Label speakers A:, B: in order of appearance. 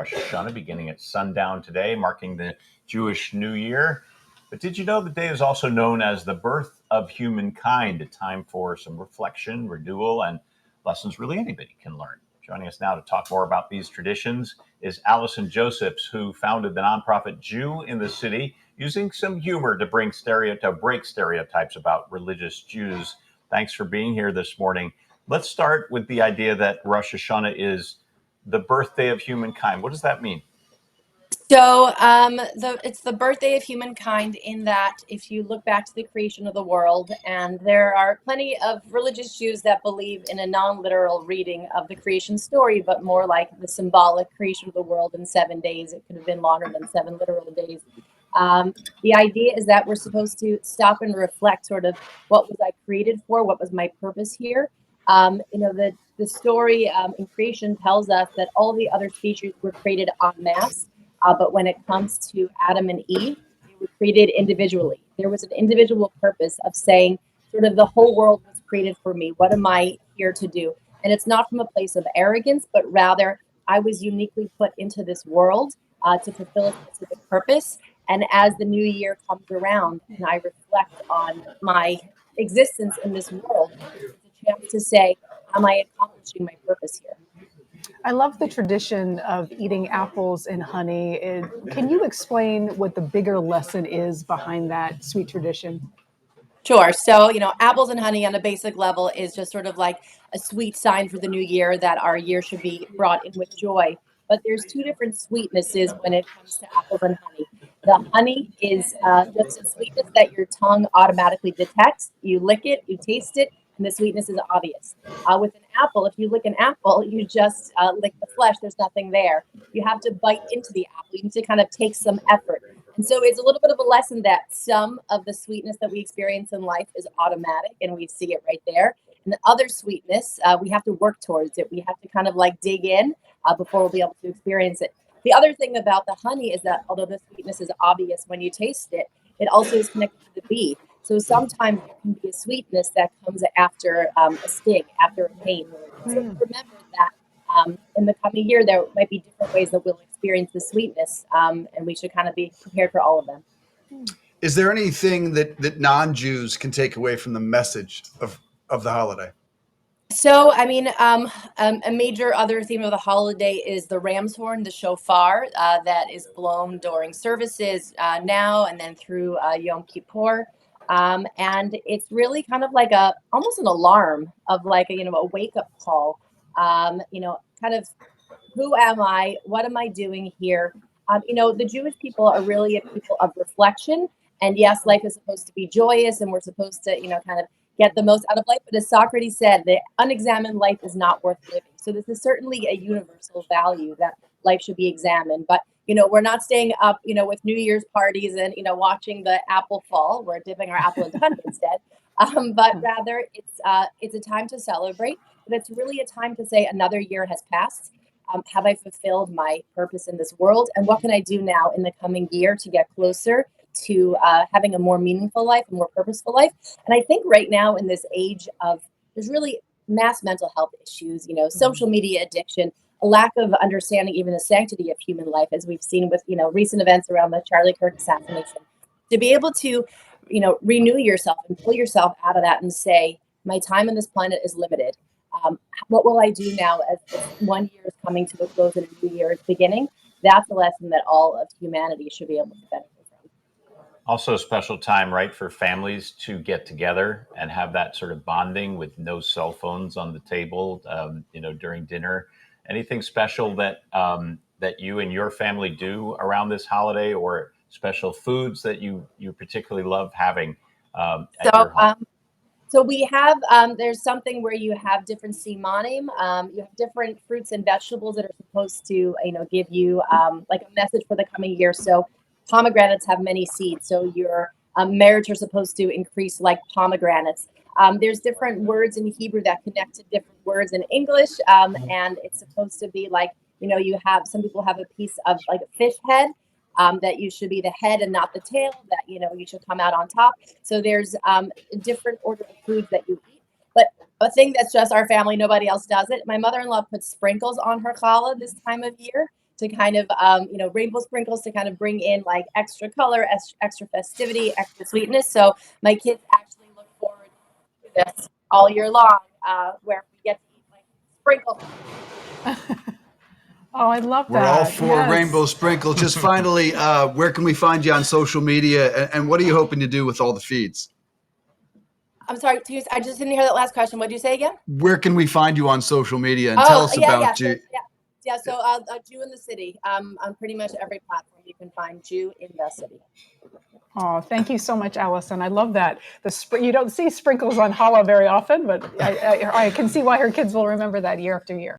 A: Rosh Hashanah beginning at sundown today, marking the Jewish New Year. But did you know the day is also known as the birth of humankind, a time for some reflection, renewal, and lessons really anybody can learn? Joining us now to talk more about these traditions is Allison Josephs, who founded the nonprofit Jew in the City, using some humor to break stereotypes about religious Jews. Thanks for being here this morning. Let's start with the idea that Rosh Hashanah is the birthday of humankind. What does that mean?
B: So it's the birthday of humankind in that if you look back to the creation of the world, and there are plenty of religious Jews that believe in a non-literal reading of the creation story, but more like the symbolic creation of the world in 7 days. It could have been longer than 7 literal days. The idea is that we're supposed to stop and reflect sort of what was I created for? What was my purpose here? The story in creation tells us that all the other species were created en masse. But when it comes to Adam and Eve, they were created individually. There was an individual purpose of saying, sort of, the whole world was created for me. What am I here to do? And it's not from a place of arrogance, but rather I was uniquely put into this world to fulfill a specific purpose. And as the new year comes around and I reflect on my existence in this world, it's a chance to say, am I accomplishing my purpose here?
C: I love the tradition of eating apples and honey. Can you explain what the bigger lesson is behind that sweet tradition?
B: Sure. So, apples and honey on a basic level is just sort of like a sweet sign for the new year that our year should be brought in with joy. But there's two different sweetnesses when it comes to apples and honey. The honey is just a sweetness that your tongue automatically detects. You lick it, you taste it, and the sweetness is obvious. With an apple, if you lick an apple, you just lick the flesh. There's nothing there. You have to bite into the apple. You need to kind of take some effort. And so it's a little bit of a lesson that some of the sweetness that we experience in life is automatic and we see it right there. And the other sweetness, we have to work towards it. We have to kind of like dig in before we'll be able to experience it. The other thing about the honey is that although the sweetness is obvious when you taste it, it also is connected to the bee. So sometimes there can be a sweetness that comes after a sting, after a pain. So remember that in the coming year, there might be different ways that we'll experience the sweetness, and we should kind of be prepared for all of them.
D: Is there anything that non-Jews can take away from the message of the holiday?
B: So, I mean, a major other theme of the holiday is the ram's horn, the shofar, that is blown during services now and then through Yom Kippur. And it's really kind of like almost an alarm of like a wake up call. Kind of, who am I? What am I doing here? The Jewish people are really a people of reflection. And yes, life is supposed to be joyous and we're supposed to, kind of get the most out of life. But as Socrates said, the unexamined life is not worth living. So this is certainly a universal value that life should be examined. But, we're not staying up, with New Year's parties and, watching the apple fall. We're dipping our apple into honey instead. But rather, it's a time to celebrate. But it's really a time to say another year has passed. Have I fulfilled my purpose in this world? And what can I do now in the coming year to get closer to having a more meaningful life, a more purposeful life? And I think right now in this age of, there's really mass mental health issues, social media addiction, a lack of understanding even the sanctity of human life, as we've seen with, recent events around the Charlie Kirk assassination. To be able to, renew yourself and pull yourself out of that and say, my time on this planet is limited. What will I do now as 1 year is coming to a close and a new year is beginning? That's a lesson that all of humanity should be able to benefit from.
A: Also a special time, right, for families to get together and have that sort of bonding with no cell phones on the table, during dinner. Anything special that you and your family do around this holiday, or special foods that you particularly love having at your home?
B: So we have, there's something where you have different simanim, you have different fruits and vegetables that are supposed to, give you like a message for the coming year. So pomegranates have many seeds. So your marriage are supposed to increase like pomegranates. There's different words in Hebrew that connect to different words in English. And it's supposed to be like, you have, some people have a piece of like a fish head. That you should be the head and not the tail, that, you should come out on top. So there's a different order of foods that you eat. But a thing that's just our family, nobody else does it. My mother-in-law puts sprinkles on her challah this time of year to kind of, rainbow sprinkles to kind of bring in like extra color, extra festivity, extra sweetness. So my kids actually look forward to this all year long, where we get to eat like sprinkles.
C: Oh, I love that.
D: We're all for
C: Yes.
D: rainbow sprinkles. Just finally, where can we find you on social media, and what are you hoping to do with all the feeds?
B: I'm sorry, I just didn't hear that last question. What did you say again?
D: Where can we find you on social media, and tell us about
B: So,
D: you?
B: Jew in the City. On pretty much every platform you can find Jew in the City.
C: Oh, thank you so much, Allison. I love that. You don't see sprinkles on challah very often, but I can see why her kids will remember that year after year.